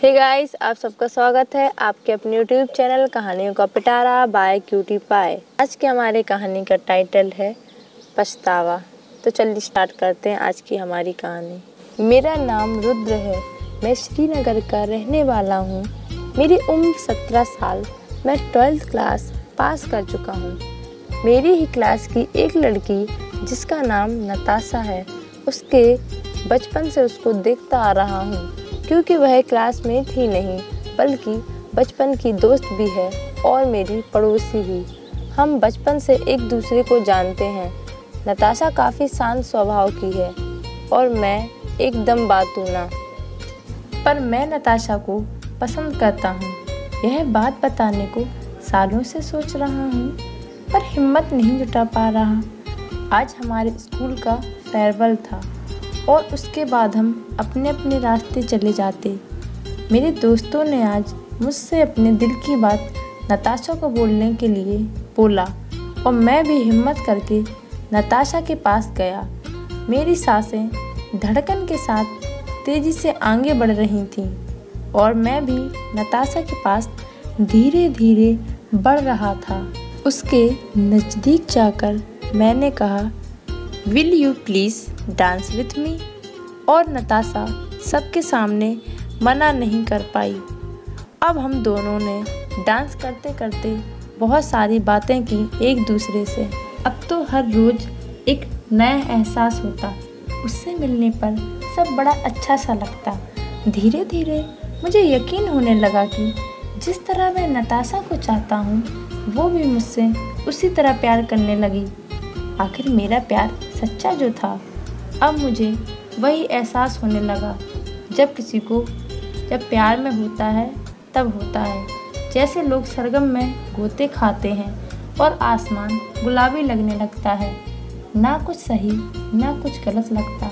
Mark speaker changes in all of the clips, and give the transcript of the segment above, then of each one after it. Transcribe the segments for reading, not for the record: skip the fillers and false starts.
Speaker 1: Hey guys, आप सबका स्वागत है आपके अपने यूट्यूब चैनल कहानियों का पिटारा बाय क्यूटी पाए। आज की हमारी कहानी का टाइटल है पछतावा। तो चलिए स्टार्ट करते हैं आज की हमारी कहानी। मेरा नाम रुद्र है। मैं श्रीनगर का रहने वाला हूँ। मेरी उम्र 17 साल। मैं 12th क्लास पास कर चुका हूँ। मेरी ही क्लास की एक लड़की जिसका नाम नताशा है, उसके बचपन से उसको देखता आ रहा हूँ, क्योंकि वह क्लासमेट ही नहीं बल्कि बचपन की दोस्त भी है और मेरी पड़ोसी भी। हम बचपन से एक दूसरे को जानते हैं। नताशा काफ़ी शांत स्वभाव की है और मैं एकदम बातूना, पर मैं नताशा को पसंद करता हूँ। यह बात बताने को सालों से सोच रहा हूँ, पर हिम्मत नहीं जुटा पा रहा। आज हमारे स्कूल का फेयरवेल था और उसके बाद हम अपने अपने रास्ते चले जाते। मेरे दोस्तों ने आज मुझसे अपने दिल की बात नताशा को बोलने के लिए बोला और मैं भी हिम्मत करके नताशा के पास गया। मेरी सांसें धड़कन के साथ तेज़ी से आगे बढ़ रही थीं और मैं भी नताशा के पास धीरे धीरे बढ़ रहा था। उसके नज़दीक जाकर मैंने कहा, will you please dance with me? और नताशा सबके सामने मना नहीं कर पाई। अब हम दोनों ने डांस करते करते बहुत सारी बातें की एक दूसरे से। अब तो हर रोज़ एक नया एहसास होता। उससे मिलने पर सब बड़ा अच्छा सा लगता। धीरे धीरे मुझे यकीन होने लगा कि जिस तरह मैं नताशा को चाहता हूँ, वो भी मुझसे उसी तरह प्यार करने लगी। आखिर मेरा प्यार सच्चा जो था, अब मुझे वही एहसास होने लगा जब प्यार में होता है तब होता है। जैसे लोग सरगम में गोते खाते हैं और आसमान गुलाबी लगने लगता है। ना कुछ सही ना कुछ गलत लगता।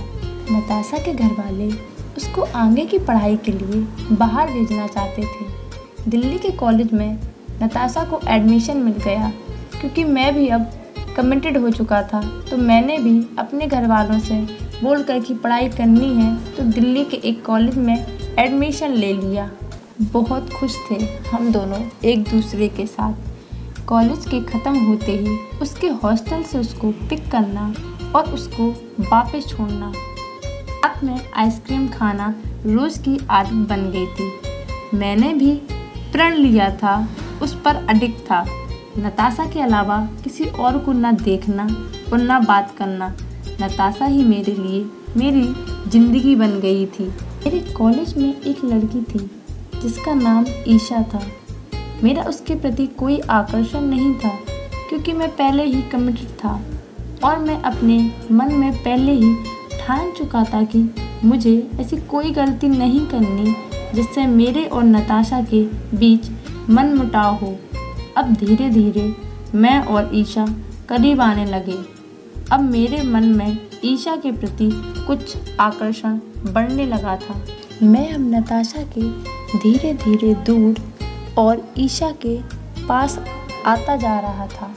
Speaker 1: नताशा के घर वाले उसको आगे की पढ़ाई के लिए बाहर भेजना चाहते थे। दिल्ली के कॉलेज में नताशा को एडमिशन मिल गया। क्योंकि मैं भी अब कमिटेड हो चुका था, तो मैंने भी अपने घर वालों से बोल कर कि पढ़ाई करनी है तो दिल्ली के एक कॉलेज में एडमिशन ले लिया। बहुत खुश थे हम दोनों एक दूसरे के साथ। कॉलेज के ख़त्म होते ही उसके हॉस्टल से उसको पिक करना और उसको वापस छोड़ना। रात में आइसक्रीम खाना रोज़ की आदत बन गई थी। मैंने भी प्रण लिया था, उस पर अडिक्ट था। नताशा के अलावा किसी और को ना देखना और ना बात करना। नताशा ही मेरे लिए मेरी ज़िंदगी बन गई थी। मेरे कॉलेज में एक लड़की थी जिसका नाम ईशा था। मेरा उसके प्रति कोई आकर्षण नहीं था, क्योंकि मैं पहले ही कमिटेड था और मैं अपने मन में पहले ही ठान चुका था कि मुझे ऐसी कोई गलती नहीं करनी जिससे मेरे और नताशा के बीच मनमुटाव हो। अब धीरे धीरे मैं और ईशा करीब आने लगे। अब मेरे मन में ईशा के प्रति कुछ आकर्षण बढ़ने लगा था। मैं अब नताशा के धीरे धीरे दूर और ईशा के पास आता जा रहा था।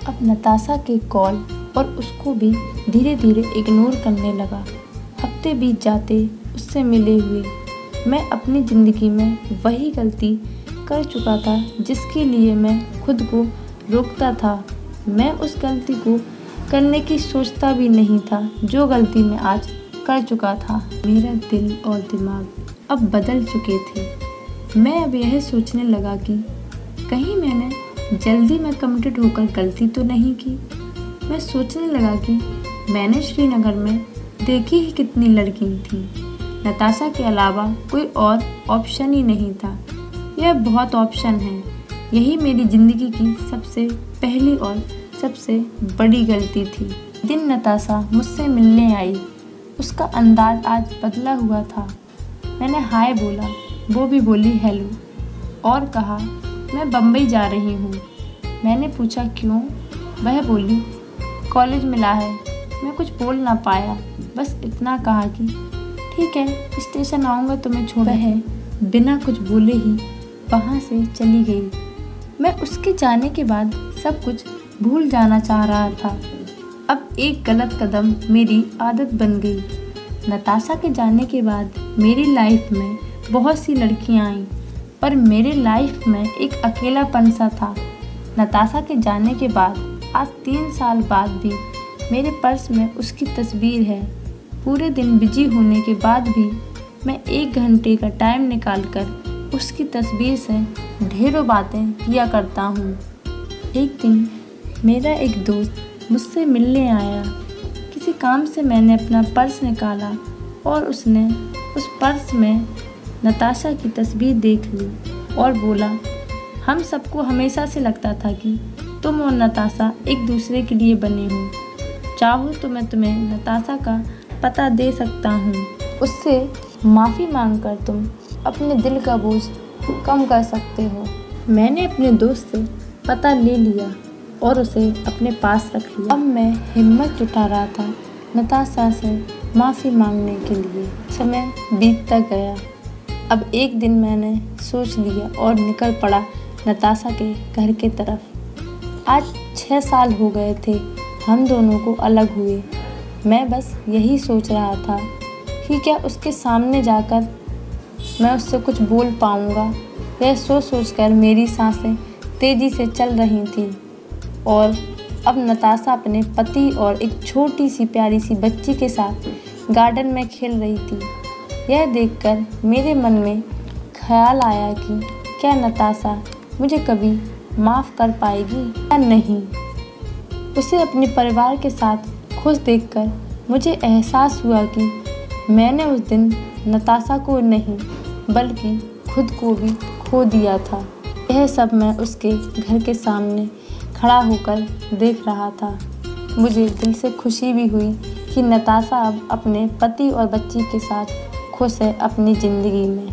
Speaker 1: अब नताशा के कॉल और उसको भी धीरे धीरे इग्नोर करने लगा। हफ्ते बीत जाते उससे मिले हुए। मैं अपनी ज़िंदगी में वही गलती कर चुका था जिसके लिए मैं खुद को रोकता था। मैं उस गलती को करने की सोचता भी नहीं था जो गलती मैं आज कर चुका था। मेरा दिल और दिमाग अब बदल चुके थे। मैं अब यह सोचने लगा कि कहीं मैंने जल्दी में कमिटेड होकर गलती तो नहीं की। मैं सोचने लगा कि मैंने श्रीनगर में देखी ही कितनी लड़की थी। नताशा के अलावा कोई और ऑप्शन ही नहीं था। यह बहुत ऑप्शन है। यही मेरी ज़िंदगी की सबसे पहली और सबसे बड़ी गलती थी। दिन नताशा मुझसे मिलने आई। उसका अंदाज आज बदला हुआ था। मैंने हाय बोला, वो भी बोली हेलो और कहा मैं बम्बई जा रही हूँ। मैंने पूछा क्यों? वह बोली कॉलेज मिला है। मैं कुछ बोल ना पाया, बस इतना कहा कि ठीक है, स्टेशन आऊँगा तुम्हें छोड़। वह बिना कुछ बोले ही वहाँ से चली गई। मैं उसके जाने के बाद सब कुछ भूल जाना चाह रहा था। अब एक गलत कदम मेरी आदत बन गई। नताशा के जाने के बाद मेरी लाइफ में बहुत सी लड़कियां आईं, पर मेरे लाइफ में एक अकेलापन सा था। नताशा के जाने के बाद आज 3 साल बाद भी मेरे पर्स में उसकी तस्वीर है। पूरे दिन बिजी होने के बाद भी मैं 1 घंटे का टाइम निकालकर उसकी तस्वीर से ढेरों बातें किया करता हूँ। एक दिन मेरा एक दोस्त मुझसे मिलने आया। किसी काम से मैंने अपना पर्स निकाला और उसने उस पर्स में नताशा की तस्वीर देख ली और बोला, हम सबको हमेशा से लगता था कि तुम और नताशा एक दूसरे के लिए बने हो। चाहो तो मैं तुम्हें नताशा का पता दे सकता हूँ। उससे माफ़ी मांगकर तुम अपने दिल का बोझ कम कर सकते हो। मैंने अपने दोस्त से पता ले लिया और उसे अपने पास रख लिया। अब मैं हिम्मत जुटा रहा था नताशा से माफ़ी मांगने के लिए। समय बीतता गया। अब एक दिन मैंने सोच लिया और निकल पड़ा नताशा के घर के तरफ। आज 6 साल हो गए थे हम दोनों को अलग हुए। मैं बस यही सोच रहा था कि क्या उसके सामने जाकर मैं उससे कुछ बोल पाऊँगा। यह सोच कर मेरी सांसें तेज़ी से चल रही थी और अब नताशा अपने पति और एक छोटी सी प्यारी सी बच्ची के साथ गार्डन में खेल रही थी। यह देखकर मेरे मन में ख्याल आया कि क्या नताशा मुझे कभी माफ़ कर पाएगी या नहीं। उसे अपने परिवार के साथ खुश देखकर मुझे एहसास हुआ कि मैंने उस दिन नताशा को नहीं बल्कि खुद को भी खो दिया था। यह सब मैं उसके घर के सामने खड़ा होकर देख रहा था। मुझे दिल से खुशी भी हुई कि नताशा अब अपने पति और बच्ची के साथ खुश है अपनी ज़िंदगी में।